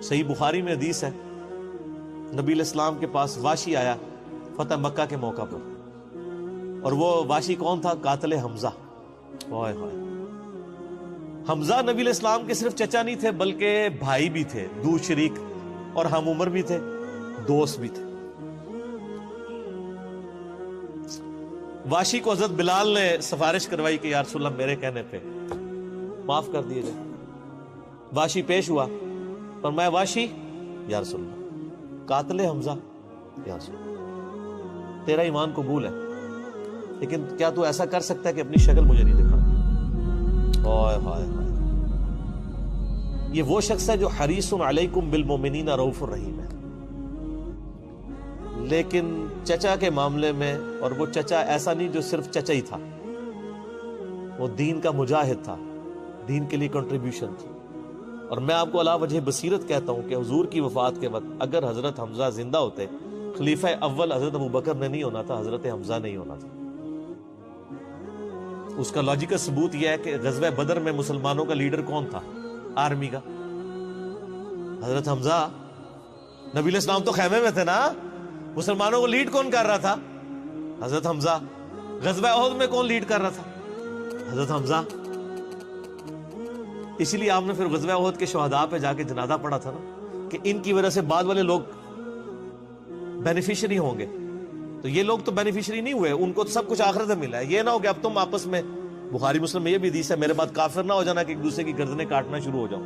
صحیح بخاری میں حدیث ہے، نبی علیہ السلام کے پاس واشی آیا فتح مکہ کے موقع پر، اور وہ واشی کون تھا؟ قاتل حمزہ۔ اوئے ہوئے، حمزہ نبی علیہ السلام کے صرف چچا نہیں تھے بلکہ بھائی بھی تھے، دو شریک اور ہم عمر بھی تھے، دوست بھی تھے۔ واشی کو حضرت بلال نے سفارش کروائی کہ یا رسول اللہ میرے کہنے پہ معاف کر دیے جائے۔ واشی پیش ہوا، فرمایا واشی یا رسول اللہ قاتل حمزہ، یا رسول اللہ تیرا ایمان قبول ہے، لیکن کیا تو ایسا کر سکتا ہے کہ اپنی شکل مجھے نہیں دکھا؟ اوئے ہائے ہائے، یہ وہ شخص ہے جو حریص علیکم بالمؤمنین رؤوف الرحیم ہے، لیکن چچا کے معاملے میں، اور وہ چچا ایسا نہیں جو صرف چچا ہی تھا، وہ دین کا مجاہد تھا، دین کے لیے کنٹریبیوشن تھی۔ اور میں آپ کو علا وجہ بصیرت کہتا ہوں کہ حضور کی وفات کے وقت اگر حضرت حمزہ زندہ ہوتے، خلیفہ اول حضرت ابوبکر نے نہیں ہونا تھا، حضرت حمزہ نہیں ہونا تھا۔ اس کا لاجیکل ثبوت یہ ہے کہ غزوہ بدر میں مسلمانوں کا لیڈر کون تھا؟ آرمی کا حضرت حمزہ۔ نبی علیہ السلام تو خیمے میں تھے نا، مسلمانوں کو لیڈ کون کر رہا تھا؟ حضرت حمزہ۔ غزوہ احد میں کون لیڈ کر رہا تھا؟ حضرت حمزہ۔ اسی لیے آپ نے پھر غزوہ احد کے شہداء پہ جا کے جنازہ پڑھا تھا نا، کہ ان کی وجہ سے بعد والے لوگ بینیفیشری ہوں گے۔ تو یہ لوگ تو بینیفیشری نہیں ہوئے، ان کو تو سب کچھ آخرت میں ملا ہے۔ یہ نہ ہو کہ اب تم آپس میں، بخاری مسلم میں یہ بھی حدیث ہے، میرے بعد کافر نہ ہو جانا کہ ایک دوسرے کی گردنیں کاٹنا شروع ہو جاؤ۔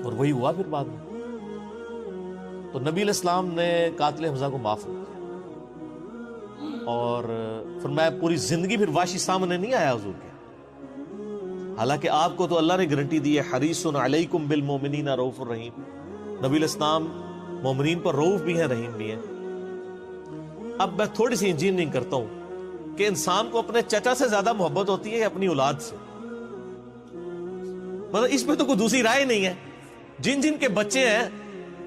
اور وہی ہوا پھر بعد میں۔ تو نبی علیہ السلام نے قاتل حمزہ کو معاف کیا، اور فرمایا پوری زندگی پھر واشی سامنے نہیں آیا حضور کے، حالانکہ آپ کو تو اللہ نے گارنٹی دی ہے حریص علیکم بالمؤمنین رؤوف الرحیم۔ نبی علیہ السلام مومنین پر رؤوف بھی ہیں، رحیم بھی ہیں۔ اب میں تھوڑی سی انجینئرنگ کرتا ہوں کہ انسان کو اپنے چچا سے زیادہ محبت ہوتی ہے یا اپنی اولاد سے؟ مطلب اس پہ تو کوئی دوسری رائے نہیں ہے۔ جن جن کے بچے ہیں،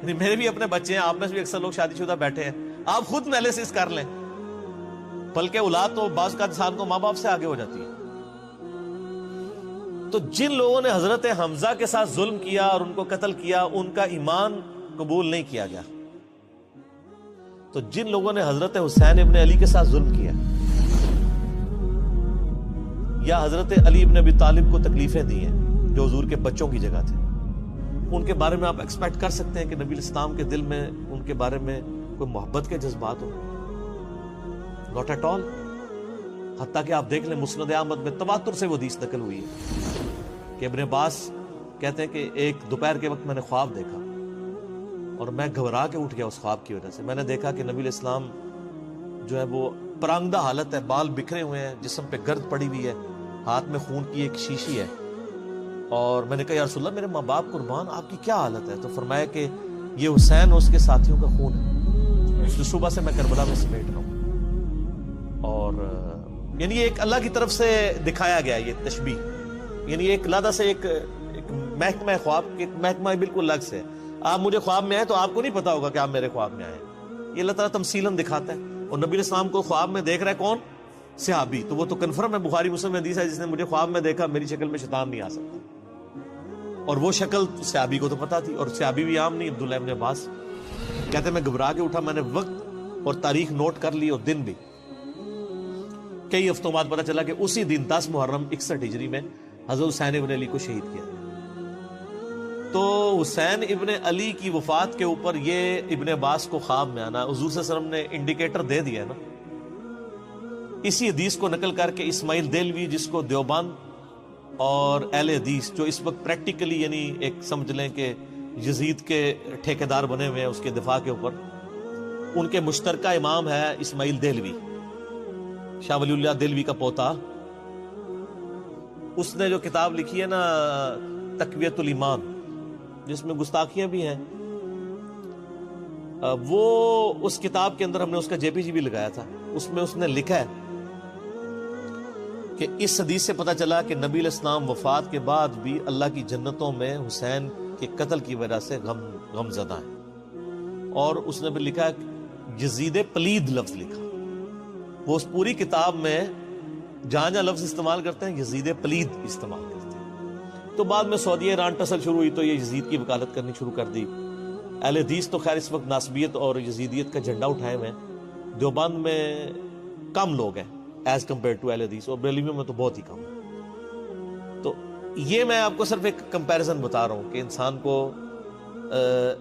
میرے بھی اپنے بچے ہیں، آپ میں سے بھی اکثر لوگ شادی شدہ بیٹھے ہیں، آپ خود انالیسس کر لیں، بلکہ اولاد تو بعض کا انسان کو ماں باپ سے آگے ہو جاتی ہے۔ تو جن لوگوں نے حضرت حمزہ کے ساتھ ظلم کیا اور ان کو قتل کیا، ان کا ایمان قبول نہیں کیا گیا۔ تو جن لوگوں نے حضرت حسین ابن علی کے ساتھ ظلم کیا، یا حضرت علی ابن ابی طالب کو تکلیفیں دی ہیں جو حضور کے بچوں کی جگہ تھے، ان کے بارے میں آپ ایکسپیکٹ کر سکتے ہیں کہ نبی علیہ السلام کے دل میں ان کے بارے میں کوئی محبت کے جذبات ہو؟ Not at all. حتیٰ کہ آپ دیکھ لیں مسند احمد میں تواتر سے وہ حدیث نقل ہوئی ہے کہ ابن عباس کہتے ہیں کہ ایک دوپہر کے وقت میں نے خواب دیکھا اور میں گھبرا کے اٹھ گیا اس خواب کی وجہ سے۔ میں نے دیکھا کہ نبی علیہ السلام جو ہے وہ پرانگدہ حالت ہے، بال بکھرے ہوئے ہیں، جسم پہ گرد پڑی ہوئی ہے، ہاتھ میں خون کی ایک شیشی ہے، اور میں نے کہا یا رسول اللہ میرے ماں باپ قربان، آپ کی کیا حالت ہے؟ تو فرمایا کہ یہ حسین اور اس کے ساتھیوں کا خون ہے جو صبح سے میں کربلا میں سمیٹ رہا ہوں۔ اور یعنی ایک اللہ کی طرف سے دکھایا گیا یہ تشبیہ، یعنی ایک لادہ سے ایک محکمہ خواب کے محکمہ بالکل الگ سے۔ آپ مجھے خواب میں آئے تو آپ کو نہیں پتا ہوگا کہ آپ میرے خواب میں آئے، یہ اللہ تعالیٰ تمثیلاً دکھاتا ہے۔ اور نبی علیہ السلام کو خواب میں دیکھ رہا ہے کون؟ صحابی، تو وہ تو کنفرم ہے، بخاری مسلم میں حدیث ہے، جس نے مجھے خواب میں دیکھا میری شکل میں شیطان نہیں آ سکتا، اور وہ شکل صحابی کو تو پتا تھی، اور صحابی بھی عام نہیں، عبداللہ ابن عباس کہتے ہیں میں گھبرا کے اٹھا، میں نے وقت اور تاریخ نوٹ کر لی اور دن بھی، کئی ہفتوں بعد پتا چلا کہ اسی دن 10 محرم 61 ہجری میں حضرت حسین ابن علی کو شہید کیا۔ تو حسین ابن علی کی وفات کے اوپر یہ ابن عباس کو خواب میں آنا، حضور صلی اللہ علیہ وسلم نے انڈیکیٹر دے دیا نا، اسی حدیث کو نقل کر کے اسماعیل دہلوی، جس کو دیوبند اور اہل حدیث جو اس وقت پریکٹیکلی یعنی ایک سمجھ لیں کہ یزید کے ٹھیکیدار بنے ہوئے ہیں اس کے دفاع کے اوپر، ان کے مشترکہ امام ہے اسماعیل دہلوی، شاہ ولی اللہ دہلوی کا پوتا۔ اس نے جو کتاب لکھی ہے نا تقویت الایمان، جس میں گستاخیاں بھی ہیں، وہ اس کتاب کے اندر ہم نے اس کا جے پی جی بھی لگایا تھا، اس میں اس نے لکھا ہے کہ اس حدیث سے پتہ چلا کہ نبی علیہ السلام وفات کے بعد بھی اللہ کی جنتوں میں حسین کے قتل کی وجہ سے غم زدہ ہیں۔ اور اس نے بھی لکھا یزید پلید لفظ لکھا، وہ اس پوری کتاب میں جہاں جہاں لفظ استعمال کرتے ہیں یزید پلید استعمال کرتے ہیں، تو بعد میں سعودی ایران ٹسل شروع ہوئی تو یہ یزید کی وکالت کرنی شروع کر دی. اہل حدیث تو خیر اس وقت ناصبیت اور یزیدیت کا جھنڈا اٹھائے ہوئے ہیں. دیوبند میں کم لوگ ہیں ایز کمپیئر ٹو اہل حدیث, اور بریلویوں میں تو بہت ہی کم. تو یہ میں آپ کو صرف ایک کمپیریزن بتا رہا ہوں کہ انسان کو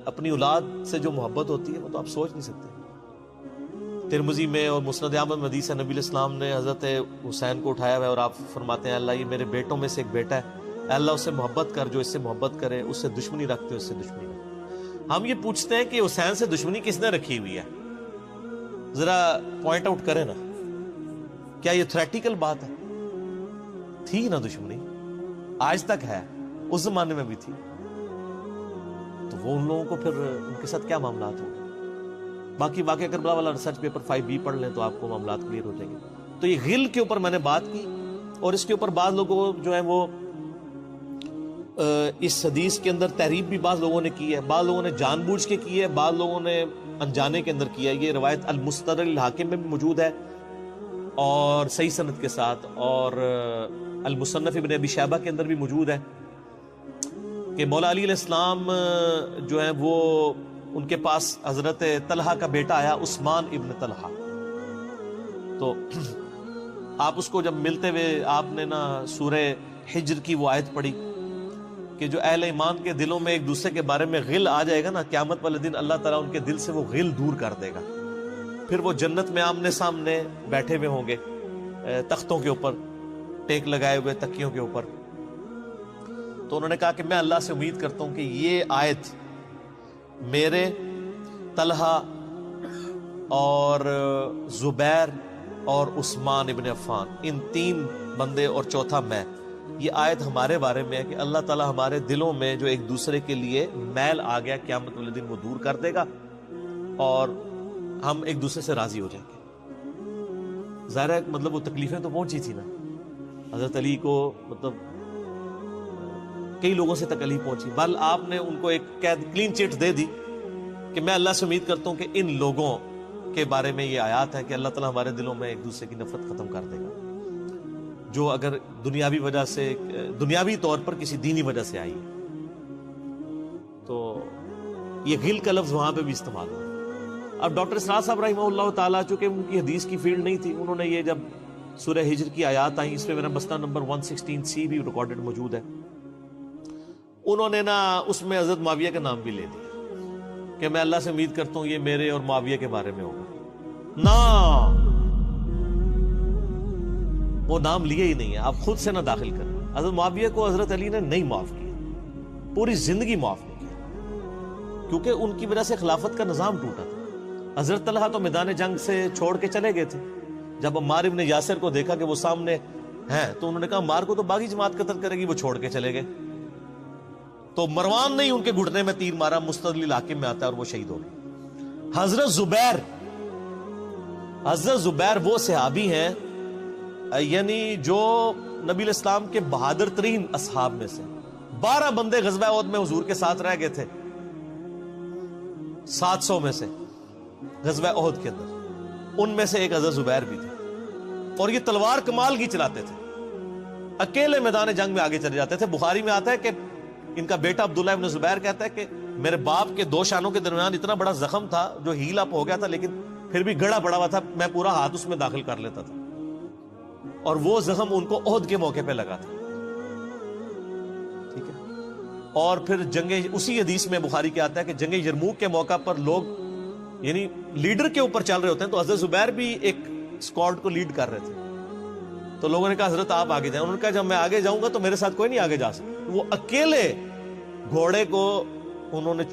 اپنی اولاد سے جو محبت ہوتی ہے وہ تو آپ سوچ نہیں سکتے. ترمذی میں اور مسند احمد میں حدیث ہے, نبی علیہ السلام نے حضرت حسین کو اٹھایا ہوا ہے اور آپ فرماتے ہیں اللہ یہ میرے بیٹوں میں سے ایک بیٹا ہے, اے اللہ اس سے محبت کر, جو اس سے محبت کرے, اس سے دشمنی رکھتے اس سے دشمنی رکھتے. ہم یہ پوچھتے ہیں کہ حسین سے دشمنی کس نے رکھی ہوئی ہے, ذرا پوائنٹ آؤٹ کریں نا. کیا یہ تھریٹیکل بات ہے؟ تھی نا دشمنی, آج تک ہے, اس زمانے میں بھی تھی. تو وہ ان لوگوں کو پھر ان کے ساتھ کیا معاملات ہوں گے؟ باقی واقعہ کربلا والا ریسرچ پیپر 5B پڑھ لیں تو آپ کو معاملات کلیئر ہو جائیں گے. تو یہ غل کے اوپر میں نے بات کی, اور اس کے اوپر بعض لوگوں جو ہیں وہ اس حدیث کے اندر تحریف بھی بعض لوگوں نے کی ہے, بعض لوگوں نے جان بوجھ کے کی ہے, بعض لوگوں نے انجانے کے اندر کیا ہے. یہ روایت المستدرک الحاکم میں بھی موجود ہے اور صحیح سند کے ساتھ, اور المصنف ابن ابی شیبہ کے اندر بھی موجود ہے کہ مولا علی علیہ السلام جو ہیں وہ ان کے پاس حضرت طلحہ کا بیٹا آیا, عثمان ابن طلحہ. تو آپ اس کو جب ملتے ہوئے آپ نے نا سورہ حجر کی وہ آیت پڑھی کہ جو اہل ایمان کے دلوں میں ایک دوسرے کے بارے میں غل آ جائے گا نا, قیامت والے دن اللہ تعالیٰ ان کے دل سے وہ غل دور کر دے گا. پھر وہ جنت میں آمنے سامنے بیٹھے ہوئے ہوں گے تختوں کے اوپر, ٹیک لگائے ہوئے تکیوں کے اوپر. تو انہوں نے کہا کہ میں اللہ سے امید کرتا ہوں کہ یہ آیت میرے, طلحہ اور زبیر اور عثمان ابن عفان, ان 3 بندے اور چوتھا میں, یہ آیت ہمارے بارے میں ہے کہ اللہ تعالیٰ ہمارے دلوں میں جو ایک دوسرے کے لیے میل آ گیا قیامت والے دن وہ دور کر دے گا اور ہم ایک دوسرے سے راضی ہو جائیں گے. ظاہر ہے مطلب وہ تکلیفیں تو پہنچی تھی نا حضرت علی کو, مطلب کئی لوگوں سے تکلیف پہنچی. بل آپ نے ان کو ایک کلین چٹ دے دی کہ میں اللہ سے امید کرتا ہوں کہ ان لوگوں کے بارے میں یہ آیات ہے کہ اللہ تعالیٰ ہمارے دلوں میں ایک دوسرے کی نفرت ختم کر دے گا, جو اگر دنیاوی وجہ سے, دنیاوی طور پر کسی دینی وجہ سے آئی ہے. تو یہ غل کا لفظ وہاں پہ بھی استعمال ہوا. اب ڈاکٹر اسرار صاحب رحمہ اللہ تعالیٰ, چونکہ ان کی حدیث کی فیلڈ نہیں تھی, انہوں نے یہ جب سورہ ہجر کی آیات آئیں, اس میں میرا مسئلہ نمبر 116C بھی ریکارڈڈ موجود ہے, انہوں نے نا اس میں حضرت معاویہ کا نام بھی لے دیا کہ میں اللہ سے امید کرتا ہوں یہ میرے اور معاویہ کے بارے میں ہوگا. نا وہ نام لیے ہی نہیں ہے, آپ خود سے نہ داخل کریں. حضرت معاویہ کو حضرت علی نے نہیں معاف کیا, پوری زندگی معاف نہیں کیا, کیونکہ ان کی وجہ سے خلافت کا نظام ٹوٹا تھا. حضرت طلحہ تو میدان جنگ سے چھوڑ کے چلے گئے تھے. جب عمار ابن یاسر کو دیکھا کہ وہ سامنے ہیں تو انہوں نے کہا عمار کو تو باغی جماعت قتل کرے گی, وہ چھوڑ کے چلے گئے. تو مروان نے ان کے گھٹنے میں تیر مارا, مستدل الحاکم میں آتا ہے, اور وہ شہید ہو گئے. حضرت زبیر وہ صحابی ہیں یعنی جو نبی علیہ السلام کے بہادر ترین اصحاب میں سے. 12 بندے غزوہ احد میں حضور کے ساتھ رہ گئے تھے 700 میں سے غزوہ احد کے اندر, ان میں سے ایک حضرت زبیر بھی تھے. اور یہ تلوار کمال کی چلاتے تھے, اکیلے میدان جنگ میں آگے چلے جاتے تھے. بخاری میں آتا ہے کہ ان کا بیٹا عبداللہ ابن زبیر کہتا ہے کہ میرے باپ کے 2 شانوں کے درمیان اتنا بڑا زخم تھا جو ہیل اپ ہو گیا تھا, لیکن پھر بھی گڑا پڑا ہوا تھا, میں پورا ہاتھ اس میں داخل کر لیتا تھا, اور وہ زخم ان کو احد کے موقع پہ لگا تھا. ٹھیک ہے. اور پھر جنگ, اسی حدیث میں بخاری کے آتا ہے کہ جنگ یرموک کے موقع پر لوگ یعنی لیڈر کے اوپر چل رہے ہوتے ہیں, تو حضرت زبیر بھی ایک اسکواڈ کو لیڈ کر رہے تھے. تو لوگوں نے کہا حضرت آپ آگے جائیں. انہوں نے کہا جب میں آگے جاؤں گا تو میرے ساتھ کوئی نہیں آگے جا سکتا. وہ اکیلے گھوڑے کو انہوں نے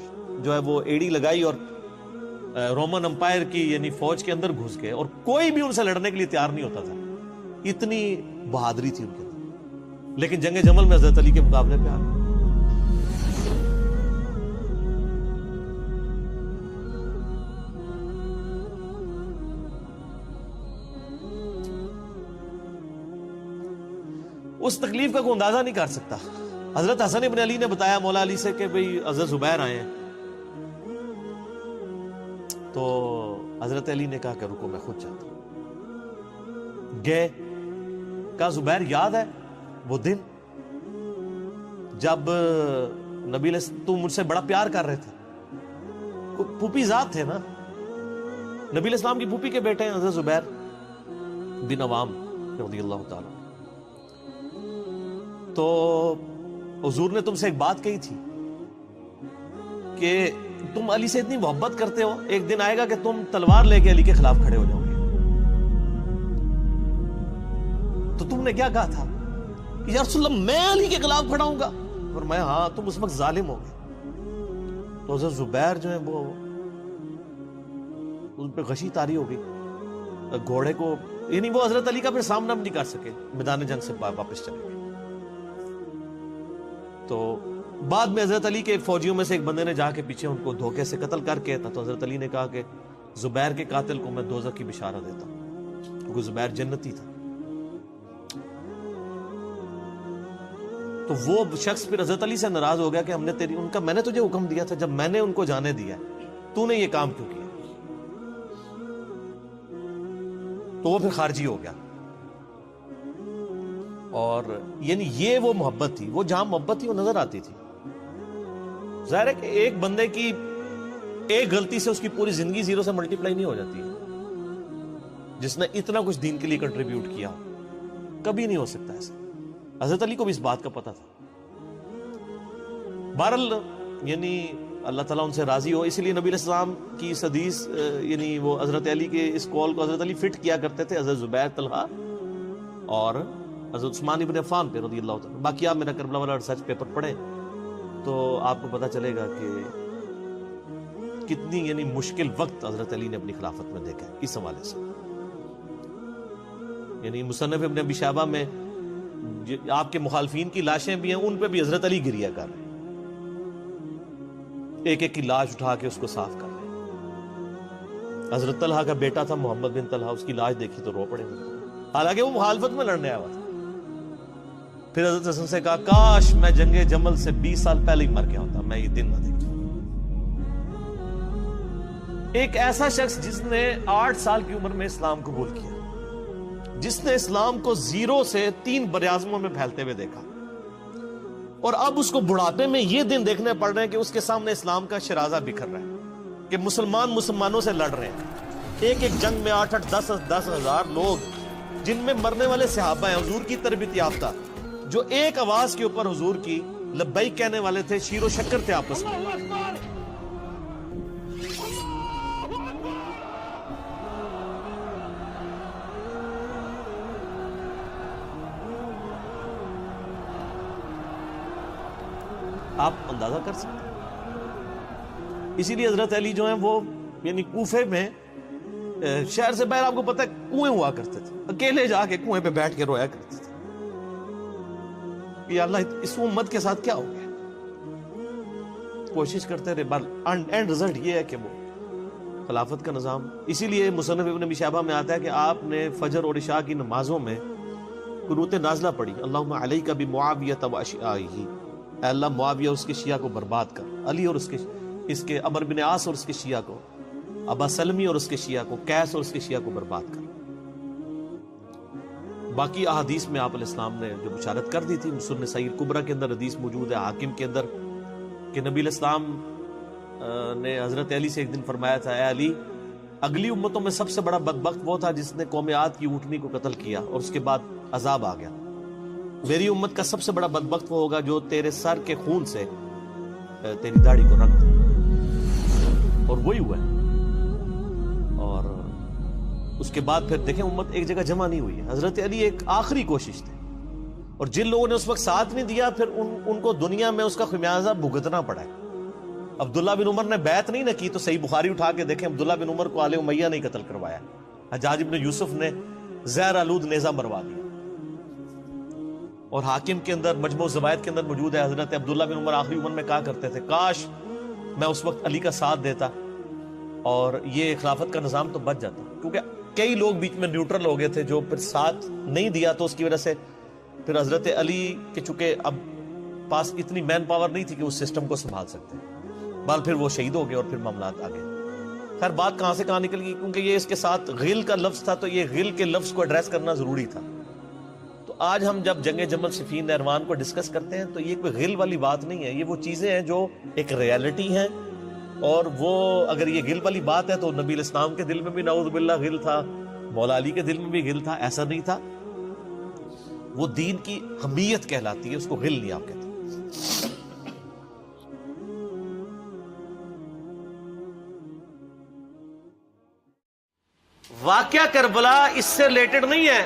جو ہے وہ ایڑی لگائی اور رومن امپائر کی یعنی فوج کے اندر گھس گئے, اور کوئی بھی ان سے لڑنے کے لیے تیار نہیں ہوتا تھا. اتنی بہادری تھی ان کے اندر. لیکن جنگ جمل میں حضرت علی کے مقابلے پہ آ گئے. اس تکلیف کا کوئی اندازہ نہیں کر سکتا. حضرت حسن ابن علی نے بتایا مولا علی سے کہ بھئی حضرت زبیر آئے ہیں, تو حضرت علی نے کہا کہ رکو میں خود چاہتا ہوں. گئے, کہا زبیر یاد ہے وہ دن جب نبی تم مجھ سے بڑا پیار کر رہے تھے، پھوپھی ذات تھے نا، نبی علیہ السلام کی پھوپھی کے بیٹے ہیں حضرت زبیر بن عوام رضی اللہ تعالی. تو حضور نے تم سے ایک بات کہی تھی کہ تم علی سے اتنی محبت کرتے ہو، ایک دن آئے گا کہ تم تلوار لے کے علی کے خلاف کھڑے ہو جاؤ گے. تو تم نے کیا کہا تھا کہ یا رسول اللہ میں علی کے خلاف کھڑا ہوں گا؟ فرمایا ہاں تم اس وقت ظالم ہو گے. تو حضرت زبیر جو ہے وہ ان پہ غشی طاری ہو گئی گھوڑے کو، یعنی وہ حضرت علی کا پھر سامنا بھی نہیں کر سکے، میدان جنگ سے واپس چلے گئے. تو بعد میں حضرت علی کے فوجیوں میں سے ایک بندے نے جا کے پیچھے ان کو دھوکے سے قتل کر کے تھا. تو حضرت علی نے کہا کہ زبیر کے قاتل کو میں دوزخ کی بشارت دیتا ہوں، کیونکہ زبیر جنتی تھا. تو وہ شخص پھر حضرت علی سے ناراض ہو گیا کہ میں نے تجھے حکم دیا تھا، جب میں نے ان کو جانے دیا تو نے یہ کام کیوں کیا؟ تو وہ پھر خارجی ہو گیا. اور یعنی یہ وہ محبت تھی، وہ جہاں محبت تھی وہ نظر آتی تھی. ظاہر ہے کہ ایک بندے کی ایک غلطی سے اس کی پوری زندگی زیرو سے ملٹی پلائی نہیں ہو جاتی ہے. جس نے اتنا کچھ دین کے لیے کنٹریبیوٹ کیا کبھی نہیں ہو سکتا ایسا. حضرت علی کو بھی اس بات کا پتہ تھا. بہرحال یعنی اللہ تعالیٰ ان سے راضی ہو، اسی لیے نبی علیہ السلام کی اس حدیث یعنی وہ حضرت علی کے اس قول کو حضرت علی فٹ کیا کرتے تھے حضرت زبیر، طلحہ اور حضرت عثمان ابن عفان پہ رضی اللہ تعالیٰ. باقی آپ میرا کربلا والا ریسرچ پیپر پڑھیں تو آپ کو پتہ چلے گا کہ کتنی یعنی مشکل وقت حضرت علی نے اپنی خلافت میں دیکھا ہے اس حوالے سے. یعنی مصنف ابن ابی شیبہ میں آپ کے مخالفین کی لاشیں بھی ہیں، ان پہ بھی حضرت علی گریا کر رہے ہیں، ایک ایک کی لاش اٹھا کے اس کو صاف کر رہے ہیں. حضرت طلحہ کا بیٹا تھا محمد بن طلحہ، اس کی لاش دیکھی تو رو پڑے، حالانکہ وہ مخالفت میں لڑنے آیا ہوا تھا. پھر حضرت حسن سے کہا کاش میں جنگ جمل سے 20 سال پہلے ہی مر گیا ہوتا، میں یہ دن نہ دیکھتا. ایک ایسا شخص جس نے 8 سال کی عمر میں اسلام قبول کیا، جس نے اسلام کو زیرو سے 3 براعظموں میں پھیلتے ہوئے دیکھا، اور اب اس کو بڑھاپے میں یہ دن دیکھنے پڑ رہے ہیں کہ اس کے سامنے اسلام کا شرازہ بکھر رہا ہے، کہ مسلمان مسلمانوں سے لڑ رہے ہیں. ایک ایک جنگ میں 8-8 10 ہزار لوگ، جن میں مرنے والے صحابہ ہیں حضور کی تربیت یافتہ، جو ایک آواز کے اوپر حضور کی لبیک کہنے والے تھے، شیر و شکر تھے آپس میں. آپ اندازہ کر سکتے ہیں. اسی لیے حضرت علی جو ہیں وہ یعنی کوفے میں شہر سے باہر آپ کو پتہ ہے کنویں ہوا کرتے تھے، اکیلے جا کے کنویں پہ بیٹھ کے رویا کرتے تھے کہ اللہ اس امت کے ساتھ کیا ہو گیا. کوشش کرتے رہے، اینڈ رزلٹ یہ ہے کہ وہ خلافت کا نظام. اسی لیے مصنف ابن ابی شیبہ میں آتا ہے کہ آپ نے فجر اور عشاء کی نمازوں میں قنوت نازلہ پڑھی، اللہم علیک بمعاویہ واشیاءہ، اے اللہ معاویہ اس کے شیعہ کو برباد کر، علی اور اس کے عمرو بن عاص اور اس کے شیعہ کو، ابا سلمی اور اس کے شیعہ کو، قیس اور اس کے شیعہ کو برباد کر. باقی احادیث میں آپ علیہ السلام نے جو بشارت کر دی تھی، سنن صحیح کبریٰ کے اندر حدیث موجود ہے، حاکم کے اندر، کہ نبی علیہ السلام نے حضرت علی سے ایک دن فرمایا تھا، اے علی اگلی امتوں میں سب سے بڑا بدبخت وہ تھا جس نے قوم عاد کی اونٹنی کو قتل کیا اور اس کے بعد عذاب آ گیا. میری امت کا سب سے بڑا بدبخت وہ ہوگا جو تیرے سر کے خون سے تیری داڑھی کو رنگ دے، اور وہی ہوا ہے. اور اس کے بعد پھر دیکھیں امت ایک جگہ جمع نہیں ہوئی ہے. حضرت علی ایک آخری کوشش تھی، اور جن لوگوں نے اس وقت ساتھ نہیں دیا پھر ان کو دنیا میں اس کا خمیازہ بھگتنا پڑا ہے. عبداللہ بن عمر نے بیعت نہیں نہ کی تو صحیح بخاری اٹھا کے دیکھیں، عبداللہ بن عمر کو آل امیہ نہیں قتل کروایا، حجاج بن یوسف نے زہر آلود نیزہ مروا دیا. اور حاکم کے اندر مجموع الزوائد کے اندر موجود ہے، حضرت عبداللہ بن عمر آخری عمر میں کہا کرتے تھے کاش میں اس وقت علی کا ساتھ دیتا اور یہ خلافت کا نظام تو بچ جاتا. کیونکہ کئی لوگ بیچ میں نیوٹرل ہو گئے تھے جو پھر ساتھ نہیں دیا، تو اس کی وجہ سے پھر حضرت علی کے چونکہ اب پاس اتنی مین پاور نہیں تھی کہ اس سسٹم کو سنبھال سکتے، بال پھر وہ شہید ہو گئے اور پھر معاملات آگے. خیر بات کہاں سے کہاں نکل گئی، کیونکہ یہ اس کے ساتھ غل کا لفظ تھا تو یہ غل کے لفظ کو ایڈریس کرنا ضروری تھا. تو آج ہم جب جنگ جمل صفین نہروان کو ڈسکس کرتے ہیں تو یہ کوئی غل والی بات نہیں ہے، یہ وہ چیزیں ہیں جو ایک ریالٹی ہیں، اور وہ اگر یہ غل والی بات ہے تو نبی الاسلام کے دل میں بھی نعوذ باللہ غل تھا، مولا علی کے دل میں بھی غل تھا، ایسا نہیں تھا۔ وہ دین کی حمیت کہلاتی ہے، اس کو غل نہیں آپ کہتے۔ واقعہ کربلا اس سے ریلیٹڈ نہیں ہے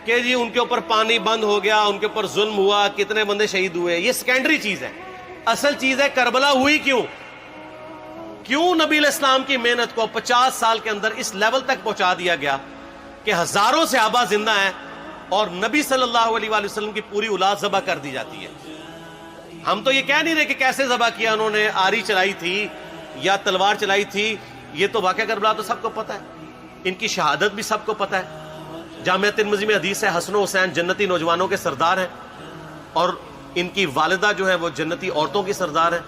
کہ جی ان کے اوپر پانی بند ہو گیا، ان کے اوپر ظلم ہوا، کتنے بندے شہید ہوئے، یہ سیکنڈری چیز ہے۔ اصل چیز ہے کربلا ہوئی کیوں نبی علیہ السلام کی محنت کو 50 سال کے اندر اس لیول تک پہنچا دیا گیا کہ ہزاروں صحابہ زندہ ہیں اور نبی صلی اللہ علیہ وآلہ وسلم کی پوری اولاد ذبح کر دی جاتی ہے۔ ہم تو یہ کہہ نہیں رہے کہ کیسے ذبح کیا انہوں نے، آری چلائی تھی یا تلوار چلائی تھی، یہ تو واقعہ کربلا تو سب کو پتہ ہے، ان کی شہادت بھی سب کو پتہ ہے۔ جامعہ ترمذی میں حدیث ہے حسن و حسین جنتی نوجوانوں کے سردار ہیں، اور ان کی والدہ جو ہے وہ جنتی عورتوں کی سردار ہیں،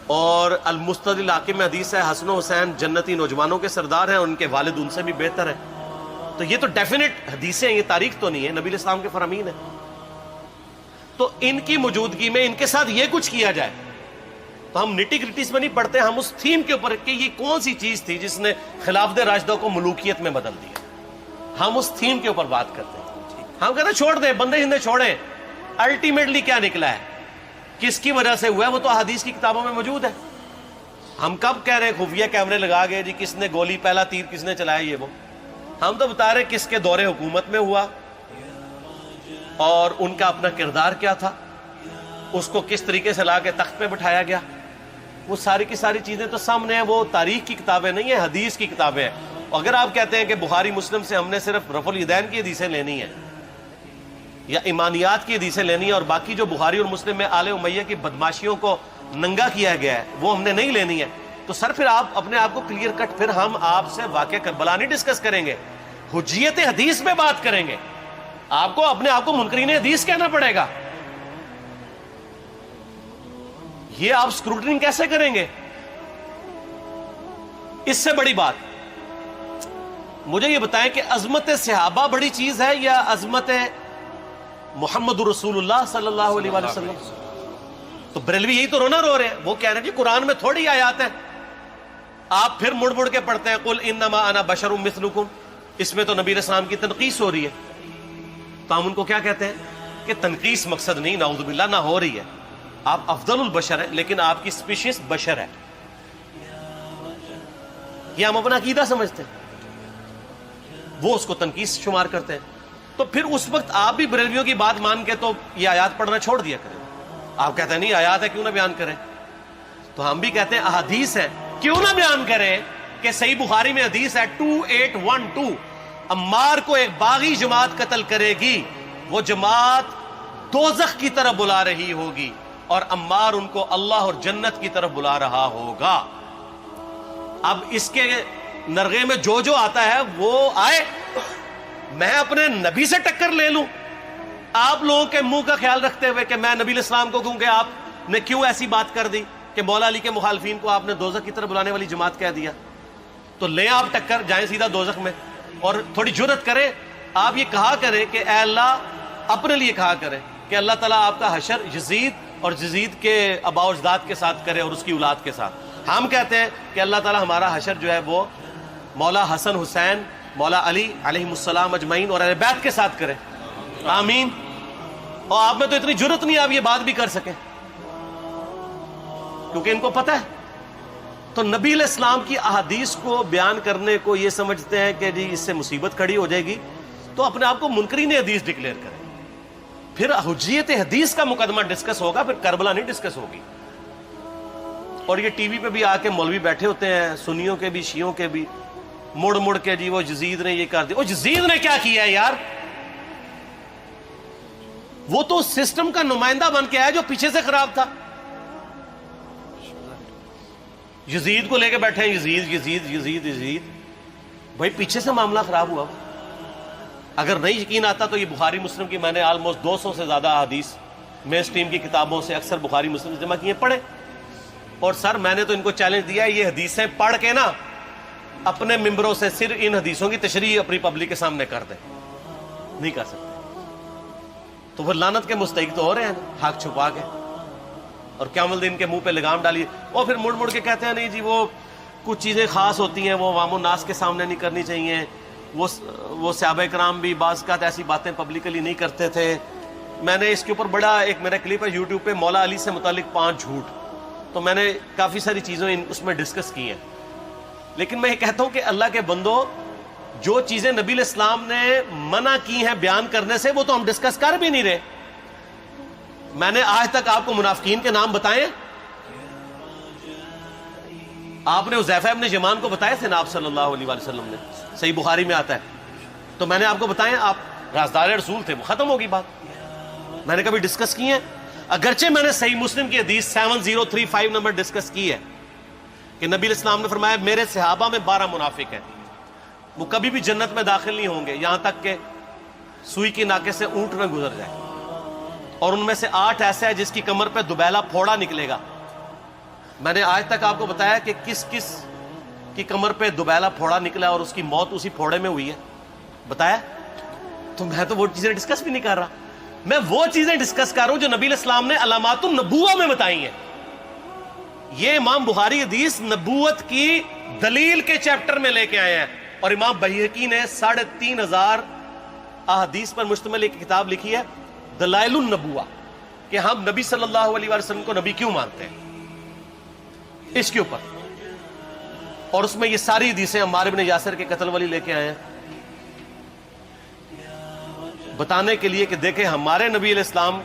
اور المستدرک الحاکم میں حدیث ہے حسن و حسین جنتی نوجوانوں کے سردار ہیں اور ان کے والد ان سے بھی بہتر ہیں۔ تو یہ تو ڈیفینٹ حدیثیں ہیں، یہ تاریخ تو نہیں ہے، نبی علیہ السلام کے فرامین ہیں۔ تو ان کی موجودگی میں ان کے ساتھ یہ کچھ کیا جائے تو ہم نٹی گریٹیز میں نہیں پڑھتے، ہم اس تھیم کے اوپر کہ یہ کون سی چیز تھی جس نے خلافت راشدہ کو ملوکیت میں بدل دیا، ہم اس تھیم کے اوپر بات کرتے ہیں۔ ہم کہتے ہیں چھوڑ دیں، بندے ہندے چھوڑیں، الٹیمیٹلی کیا نکلا ہے، کس کی وجہ سے ہوا ہے، وہ تو احادیث کی کتابوں میں موجود ہے۔ ہم کب کہہ رہے ہیں خفیہ کیمرے لگا گئے جی کس نے گولی پہلا تیر کس نے چلایا، یہ وہ ہم تو بتا رہے کس کے دور حکومت میں ہوا اور ان کا اپنا کردار کیا تھا، اس کو کس طریقے سے لا کے تخت پہ بٹھایا گیا، وہ ساری کی ساری چیزیں تو سامنے ہیں۔ وہ تاریخ کی کتابیں نہیں ہیں، حدیث کی کتابیں ہیں۔ اگر آپ کہتے ہیں کہ بخاری مسلم سے ہم نے صرف رفع الیدین کی حدیثیں لینی ہیں یا ایمانیات کی حدیثیں لینی ہیں اور باقی جو بخاری اور مسلم میں آل امیہ کی بدماشیوں کو ننگا کیا گیا ہے وہ ہم نے نہیں لینی ہے، تو سر پھر آپ اپنے آپ کو کلیئر کٹ، پھر ہم آپ سے واقعہ کربلا نہیں ڈسکس کریں گے، حجیت حدیث میں بات کریں گے۔ آپ کو اپنے آپ کو منکرین حدیث کہنا پڑے گا، یہ آپ اسکروٹنگ کیسے کریں گے؟ اس سے بڑی بات مجھے یہ بتائیں کہ عظمت صحابہ بڑی چیز ہے یا عظمت محمد رسول اللہ صلی اللہ علیہ وآلہ وسلم؟ تو بریلوی یہی تو رونا رو رہے ہیں، وہ کہہ رہے ہیں کہ قرآن میں تھوڑی آیات ہیں، آپ پھر مڑ مڑ کے پڑھتے ہیں قل انما انا بشر مثلکم، اس میں تو نبی علیہ السلام کی تنقیص ہو رہی ہے۔ تو ہم ان کو کیا کہتے ہیں کہ تنقیص مقصد نہیں، نعوذ باللہ نہ ہو رہی ہے، آپ افضل البشر ہیں لیکن آپ کی سپیشیز بشر ہے، یہ ہم اپنا عقیدہ سمجھتے ہیں، وہ اس کو تنقیص شمار کرتے ہیں۔ تو پھر اس وقت آپ بھی بریلویوں کی بات مان کے تو یہ آیات پڑھنا چھوڑ دیا کریں۔ آپ کہتے ہیں نہیں آیات ہے کیوں نہ بیان کریں، تو ہم بھی کہتے ہیں احادیث ہے کیوں نہ بیان کریں کہ صحیح بخاری میں حدیث ہے 2812 عمار کو ایک باغی جماعت قتل کرے گی، وہ جماعت دوزخ کی طرف بلا رہی ہوگی اور عمار ان کو اللہ اور جنت کی طرف بلا رہا ہوگا۔ اب اس کے نرغے میں جو جو آتا ہے وہ آئے، میں اپنے نبی سے ٹکر لے لوں آپ لوگوں کے منہ کا خیال رکھتے ہوئے کہ میں نبی علیہ السلام کو کہوں کہ آپ نے کیوں ایسی بات کر دی کہ مولا علی کے مخالفین کو آپ نے دوزخ کی طرف بلانے والی جماعت کہہ دیا، تو لیں آپ ٹکر، جائیں سیدھا دوزخ میں، اور تھوڑی جرت کریں آپ یہ کہا کریں کہ اے اللہ، اپنے لیے کہا کریں کہ اللہ تعالیٰ آپ کا حشر یزید اور یزید کے آباء و اجداد کے ساتھ کرے اور اس کی اولاد کے ساتھ۔ ہم کہتے ہیں کہ اللہ تعالیٰ ہمارا حشر جو ہے وہ مولا حسن حسین، مولا علی علیہ السلام اجمعین اور اہل بیت کے ساتھ کرے، آمین۔ اور آپ میں تو اتنی جرت نہیں آپ یہ بات بھی کر سکیں کیونکہ ان کو پتہ ہے۔ تو نبی علیہ السلام کی احادیث کو بیان کرنے کو یہ سمجھتے ہیں کہ جی اس سے مصیبت کھڑی ہو جائے گی، تو اپنے آپ کو منکرین حدیث ڈکلیئر کریں، پھر حجیت حدیث کا مقدمہ ڈسکس ہوگا، پھر کربلا نہیں ڈسکس ہوگی۔ اور یہ ٹی وی پہ بھی آ کے مولوی بیٹھے ہوتے ہیں، سنیوں کے بھی شیعوں کے بھی، مڑ مڑ کے جی وہ یزید نے یہ کر دیا، وہ یزید نے کیا کیا ہے یار؟ وہ تو سسٹم کا نمائندہ بن کے آیا جو پیچھے سے خراب تھا۔ یزید کو لے کے بیٹھے ہیں، یزید یزید یزید یزید، بھائی پیچھے سے معاملہ خراب ہوا۔ اگر نہیں یقین آتا تو یہ بخاری مسلم کی میں نے آلموسٹ 200 سے زیادہ حدیث مین اسٹریم کی کتابوں سے اکثر بخاری مسلم جمع کیے، پڑھے، اور سر میں نے تو ان کو چیلنج دیا یہ حدیثیں پڑھ کے نا اپنے ممبروں سے صرف ان حدیثوں کی تشریح اپنی پبلک کے سامنے کر دیں، نہیں کر سکتے۔ تو وہ لعنت کے مستحق تو ہو رہے ہیں حق چھپا کے، اور قیامت دن کے منہ پہ لگام ڈالیے، اور پھر مڑ مڑ کے کہتے ہیں نہیں جی وہ کچھ چیزیں خاص ہوتی ہیں وہ عوام الناس کے سامنے نہیں کرنی چاہیے، وہ صحابہ کرام بھی بعض کا ایسی باتیں پبلکلی نہیں کرتے تھے۔ میں نے اس کے اوپر بڑا ایک میرا کلپ ہے یوٹیوب پہ، مولا علی سے متعلق 5 جھوٹ، تو میں نے کافی ساری چیزیں اس میں ڈسکس کی ہیں۔ لیکن میں یہ کہتا ہوں کہ اللہ کے بندو، جو چیزیں نبی علیہ السلام نے منع کی ہیں بیان کرنے سے، وہ تو ہم ڈسکس کر بھی نہیں رہے۔ میں نے آج تک آپ کو منافقین کے نام بتائے؟ آپ نے حذیفہ ابن یمان کو بتائے تھے نا آپ صلی اللہ علیہ وسلم نے، صحیح بخاری میں آتا ہے، تو میں نے آپ کو بتائے، آپ رازدار رسول تھے، وہ ختم ہوگی بات۔ میں نے کبھی ڈسکس کی ہے؟ اگرچہ میں نے صحیح مسلم کی حدیث 7035 نمبر ڈسکس کی ہے کہ نبی علیہ السلام نے فرمایا میرے صحابہ میں 12 منافق ہیں، وہ کبھی بھی جنت میں داخل نہیں ہوں گے یہاں تک کہ سوئی کی ناکے سے اونٹ نہ گزر جائے، اور ان میں سے 8 ایسے ہیں جس کی کمر پہ دوبیلا پھوڑا نکلے گا۔ میں نے آج تک آپ کو بتایا کہ کس کس کی کمر پہ دوبیلا پھوڑا نکلا اور اس کی موت اسی پھوڑے میں ہوئی ہے؟ بتایا؟ تو میں تو وہ چیزیں ڈسکس بھی نہیں کر رہا، میں وہ چیزیں ڈسکس کر رہا ہوں جو نبی علیہ السلام نے علامات النبوہ میں بتائی ہیں۔ یہ امام بخاری حدیث نبوت کی دلیل کے چیپٹر میں لے کے آئے ہیں، اور امام بہقی نے 3500 احادیث پر مشتمل ایک کتاب لکھی ہے دلائل النبوہ، کہ ہم نبی صلی اللہ علیہ وسلم کو نبی کیوں مانتے ہیں، اس کے اوپر، اور اس میں یہ ساری حدیثیں عمار بن یاسر کے قتل والی لے کے آئے ہیں، بتانے کے لیے کہ دیکھیں ہمارے نبی علیہ السلام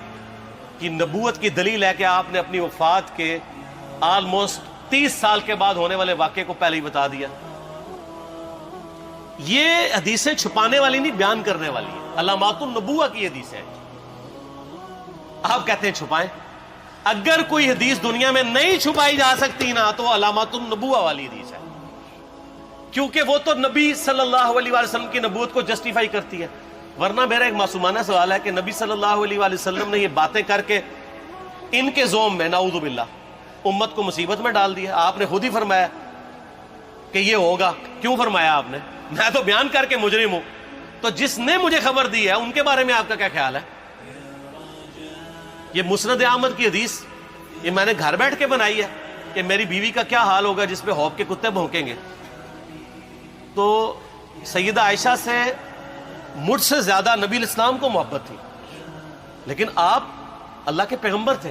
کی نبوت کی دلیل ہے کہ آپ نے اپنی وفات کے آلموسٹ 30 سال کے بعد ہونے والے واقعے کو پہلے ہی بتا دیا۔ یہ حدیثیں چھپانے والی نہیں، بیان کرنے والی ہیں، علامات النبوہ کی حدیثیں۔ آپ کہتے ہیں چھپائیں، اگر کوئی حدیث دنیا میں نہیں چھپائی جا سکتی نا تو وہ علامات النبوہ والی حدیث ہے، کیونکہ وہ تو نبی صلی اللہ علیہ وسلم کی نبوت کو جسٹیفائی کرتی ہے۔ ورنہ میرا ایک معصومانہ سوال ہے کہ نبی صلی اللہ علیہ وسلم نے یہ باتیں کر کے ان کے زوم میں نعوذ باللہ امت کو مصیبت میں ڈال دیا۔ آپ نے خود ہی فرمایا کہ یہ ہوگا، کیوں فرمایا آپ نے؟ میں تو بیان کر کے مجرم ہوں، تو جس نے مجھے خبر دی ہے ان کے بارے میں آپ کا کیا خیال ہے؟ یہ مسند احمد کی حدیث یہ میں نے گھر بیٹھ کے بنائی ہے کہ میری بیوی کا کیا حال ہوگا جس پہ خوف کے کتے بھونکیں گے۔ تو سیدہ عائشہ سے مجھ سے زیادہ نبی علیہ السلام کو محبت تھی، لیکن آپ اللہ کے پیغمبر تھے،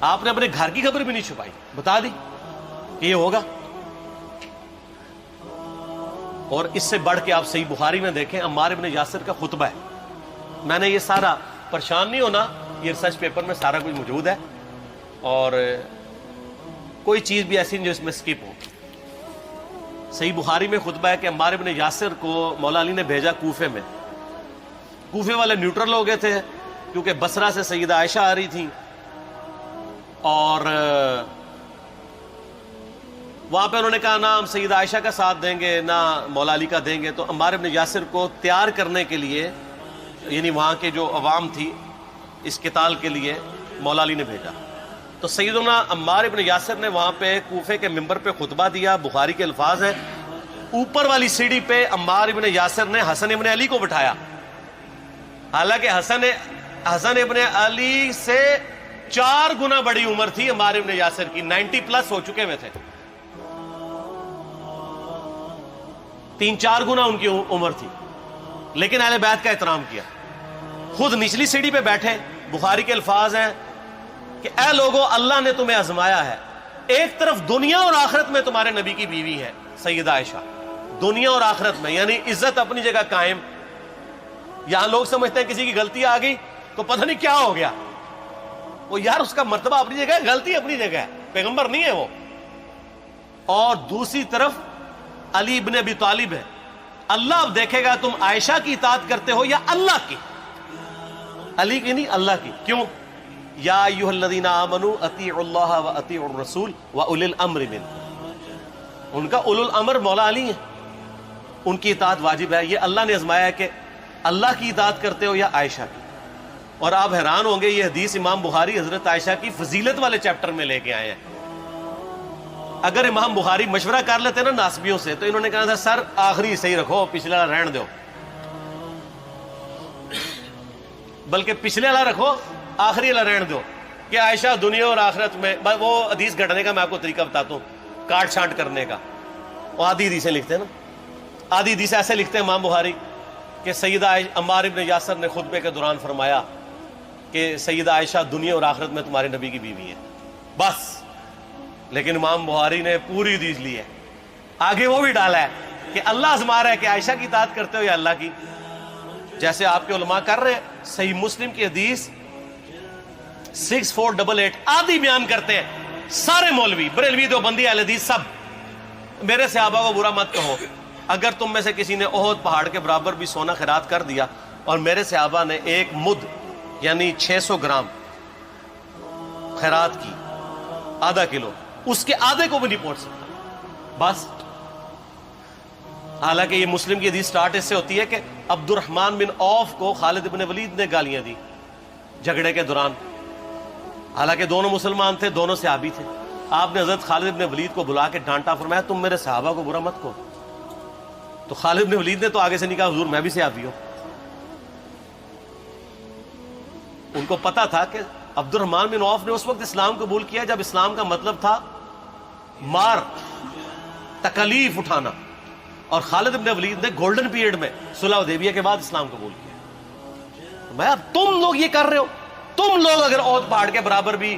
آپ نے اپنے گھر کی خبر بھی نہیں چھپائی، بتا دی کہ یہ ہوگا۔ اور اس سے بڑھ کے آپ صحیح بخاری میں دیکھیں، عمار بن یاسر کا خطبہ ہے، میں نے یہ سارا، پریشان نہیں ہونا، یہ ریسرچ پیپر میں سارا کچھ موجود ہے، اور کوئی چیز بھی ایسی نہیں جو اس میں سکپ ہو۔ صحیح بخاری میں خطبہ ہے کہ عمار بن یاسر کو مولا علی نے بھیجا کوفے میں، کوفے والے نیوٹرل ہو گئے تھے کیونکہ بصرہ سے سیدہ عائشہ آ رہی تھیں، اور وہاں پہ انہوں نے کہا نہ ہم سیدہ عائشہ کا ساتھ دیں گے نہ مولا علی کا دیں گے، تو عمار بن یاسر کو تیار کرنے کے لیے، یعنی وہاں کے جو عوام تھی اس قتال کے لیے، مولا علی نے بھیجا۔ تو سیدنا عمار بن یاسر نے وہاں پہ کوفے کے ممبر پہ خطبہ دیا، بخاری کے الفاظ ہیں، اوپر والی سیڑھی پہ عمار بن یاسر نے حسن ابن علی کو بٹھایا، حالانکہ حسن ابن علی سے 4 گنا بڑی عمر تھی عمار بن یاسر کی، 90 پلس ہو چکے ہوئے تھے، 3-4 گنا ان کی عمر تھی، لیکن اہل بیت کا احترام کیا، خود نچلی سیڑھی پہ بیٹھے۔ بخاری کے الفاظ ہیں کہ اے لوگو، اللہ نے تمہیں آزمایا ہے، ایک طرف دنیا اور آخرت میں تمہارے نبی کی بیوی ہے سیدہ عائشہ، دنیا اور آخرت میں، یعنی عزت اپنی جگہ قائم۔ یہاں لوگ سمجھتے ہیں کسی کی غلطی آ گئی تو پتہ نہیں کیا ہو گیا، وہ یار اس کا مرتبہ اپنی جگہ ہے، غلطی اپنی جگہ ہے، پیغمبر نہیں ہے وہ۔ اور دوسری طرف علی ابن ابی طالب ہے، اللہ اب دیکھے گا تم عائشہ کی اطاعت کرتے ہو یا اللہ کی، علی کی نہیں، اللہ کی۔ کیوں؟ یا ایھا الذین آمنوا اطیعوا اللہ واطیعوا الرسول واولی الامر منکم، ان کا اولو الامر مولا علی ہیں، ان کی اطاعت واجب ہے۔ یہ اللہ نے آزمایا ہے کہ اللہ کی اطاعت کرتے ہو یا عائشہ کی۔ اور آپ حیران ہوں گے، یہ حدیث امام بخاری حضرت عائشہ کی فضیلت والے چیپٹر میں لے کے آئے ہیں۔ اگر امام بخاری مشورہ کر لیتے نا ناسبیوں سے تو انہوں نے کہا تھا سر آخری صحیح رکھو، پچھلا رہن دو۔ بلکہ پچھلے والا رکھو، آخری والا رہن دو کہ عائشہ دنیا اور آخرت میں. وہ حدیث گھڑنے کا میں آپ کو طریقہ بتاتا ہوں، کاٹ چھانٹ کرنے کا. وہ آدھی حدیثیں لکھتے ہیں نا، آدھی حدیثیں ایسے لکھتے ہیں امام بخاری کہ سیدہ عمار ابن یاسر نے خطبے کے دوران فرمایا کہ سیدہ عائشہ دنیا اور آخرت میں تمہارے نبی کی بیوی ہے، بس. لیکن امام بخاری نے پوری حدیث لی ہے، آگے وہ بھی ڈالا ہے کہ اللہ آزما رہا ہے کہ عائشہ کی اطاعت کرتے ہو یا اللہ کی، جیسے آپ کے علماء کر رہے ہیں. صحیح مسلم کی حدیث 6488 آدھی بیان کرتے ہیں سارے مولوی، بریلوی، دیوبندی، اہل حدیث سب. میرے صحابہ کو برا مت کہو، اگر تم میں سے کسی نے احد پہاڑ کے برابر بھی سونا خیرات کر دیا اور میرے صحابہ نے 1 مد یعنی 600 گرام خیرات کی، آدھا کلو، اس کے آدھے کو بھی نہیں پہنچ سکتا بس. حالانکہ یہ مسلم کی حدیث سٹارٹ اس سے ہوتی ہے کہ عبد الرحمن بن عوف کو خالد بن ولید نے گالیاں دی جھگڑے کے دوران. حالانکہ دونوں مسلمان تھے، دونوں صحابی تھے. آپ نے حضرت خالد بن ولید کو بلا کے ڈانٹا، فرمایا تم میرے صحابہ کو برا مت کہو. تو خالد بن ولید نے تو آگے سے نہیں کہا حضور میں بھی صحابی ہوں. ان کو پتا تھا کہ عبد الرحمن بن عوف نے اس وقت اسلام قبول کیا جب اسلام کا مطلب تھا مار، تکلیف اٹھانا، اور خالد بن ولید نے گولڈن پیریڈ میں صلح حدیبیہ کے بعد اسلام قبول کیا. میں اب تم لوگ یہ کر رہے ہو، تم لوگ اگر احد پہاڑ کے برابر بھی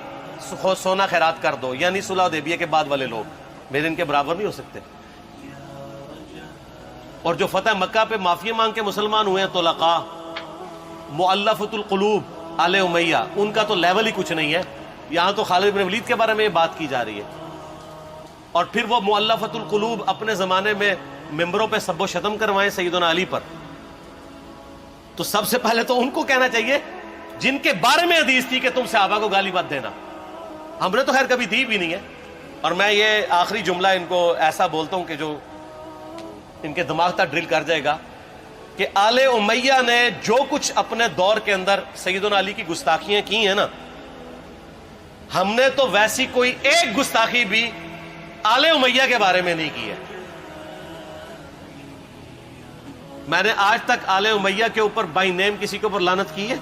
سونا خیرات کر دو، یعنی صلح حدیبیہ کے بعد والے لوگ میرے ان کے برابر نہیں ہو سکتے. اور جو فتح مکہ پہ معافی مانگ کے مسلمان ہوئے ہیں طلقاء، مؤلفۃ القلوب، آل امیہ، ان کا تو لیول ہی کچھ نہیں ہے. یہاں تو خالد بن ولید کے بارے میں یہ بات کی جا رہی ہے. اور پھر وہ مؤلفۃ القلوب اپنے زمانے میں ممبروں پہ سب و شتم کروائیں سیدنا علی پر، تو سب سے پہلے تو ان کو کہنا چاہیے جن کے بارے میں حدیث تھی کہ تم صحابہ کو گالی مت دینا. ہم نے تو خیر کبھی دی بھی نہیں ہے. اور میں یہ آخری جملہ ان کو ایسا بولتا ہوں کہ جو ان کے دماغ تک ڈرل کر جائے گا کہ آل امیہ نے جو کچھ اپنے دور کے اندر سیدنا علی کی گستاخیاں کی ہیں نا، ہم نے تو ویسی کوئی ایک گستاخی بھی آل امیہ کے بارے میں نہیں کی ہے. میں نے آج تک آل امیہ کے اوپر بائی نیم کسی کے اوپر لعنت کی ہے؟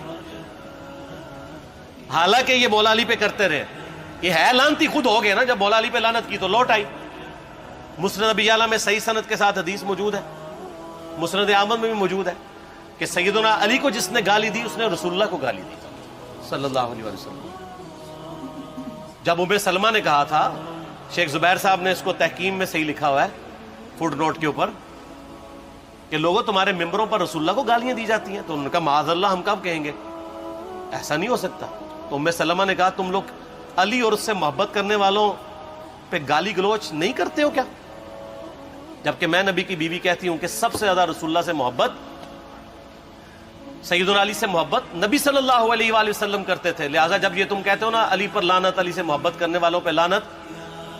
حالانکہ یہ مولا علی پہ کرتے رہے. یہ ہے لعنتی خود ہو گئے نا، جب مولا علی پہ لعنت کی تو لوٹ آئی. مسند ابی اعلیٰ میں صحیح سند کے ساتھ حدیث موجود ہے، مسند احمد میں بھی موجود ہے کہ سیدنا علی کو جس نے گالی دی اس نے رسول اللہ کو گالی دی صلی اللہ علیہ وسلم. جب ام سلمہ نے کہا تھا، شیخ زبیر صاحب نے اس کو تحکیم میں صحیح لکھا ہوا ہے فوٹ نوٹ کے اوپر، کہ لوگوں تمہارے ممبروں پر رسول اللہ کو گالیاں دی جاتی ہیں، تو انہوں نے کہا معاذ اللہ، ہم کب کہیں گے، ایسا نہیں ہو سکتا. تو ام سلمہ نے کہا تم لوگ علی اور اس سے محبت کرنے والوں پہ گالی گلوچ نہیں کرتے ہو کیا؟ جبکہ میں نبی کی بیوی کہتی ہوں کہ سب سے زیادہ رسول اللہ سے محبت، سیدنا علی سے محبت نبی صلی اللہ علیہ وآلہ وسلم کرتے تھے. لہٰذا جب یہ تم کہتے ہو نا علی پر لعنت، علی سے محبت کرنے والوں پہ لعنت،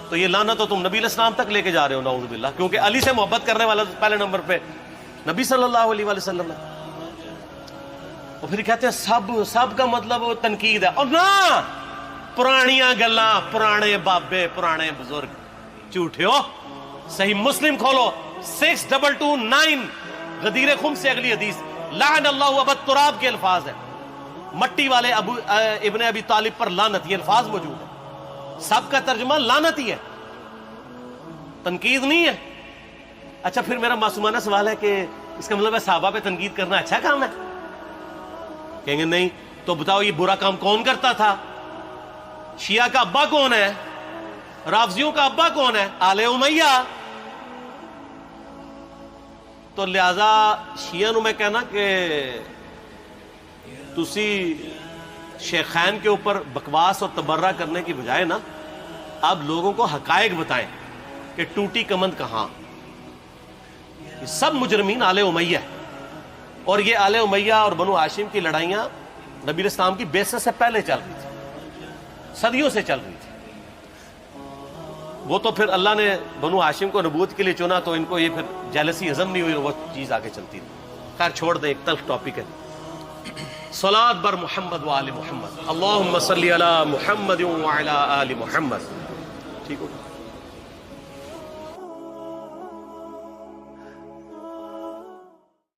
تو یہ لعنت تو تم نبی علیہ السلام تک لے کے جا رہے ہو نعوذ باللہ، کیونکہ علی سے محبت کرنے والا پہلے نمبر پہ نبی صلی اللہ علیہ وآلہ وسلم ہے. اور پھر کہتے ہیں سب کا مطلب وہ تنقید ہے. اور نہ، پرانیاں گلاں، پرانے بابے، پرانے بزرگ، جھوٹے ہو. صحیح مسلم کھولو 6229 غدیر خم سے اگلی حدیث، لعن اللہ ابا التراب کے الفاظ ہے، مٹی والے ابن ابی طالب پر لعنت، یہ الفاظ موجود ہے. سب کا ترجمہ لعنت ہی ہے، تنقید نہیں ہے. اچھا پھر میرا معصومانہ سوال ہے کہ اس کا مطلب ہے صحابہ پہ تنقید کرنا اچھا کام ہے؟ کہیں گے نہیں. تو بتاؤ یہ برا کام کون کرتا تھا؟ شیعہ کا ابا کون ہے؟ رافضیوں کا ابا کون ہے؟ آل امیہ. تو لہذا شیعہ نو میں کہنا کہ تسی شیخین کے اوپر بکواس اور تبرہ کرنے کی بجائے نا، آپ لوگوں کو حقائق بتائیں کہ ٹوٹی کمند کہاں. یہ سب مجرمین آل امیہ ہے. اور یہ آل امیہ اور بنو ہاشم کی لڑائیاں نبی اسلام کی بعثت سے پہلے چل رہی تھی، صدیوں سے چل رہی تھی. وہ تو پھر اللہ نے بنو ہاشم کو نبوت کے لیے چنا، تو ان کو یہ پھر جیلسی ہضم نہیں ہوئی، وہ چیز آگے چلتی تھی. خیر چھوڑ دیں، ایک تلخ ٹاپک ہے. صلاۃ بر محمد و آل محمد، اللہم صلی علی محمد و علی آل محمد. ٹھیک ہو؟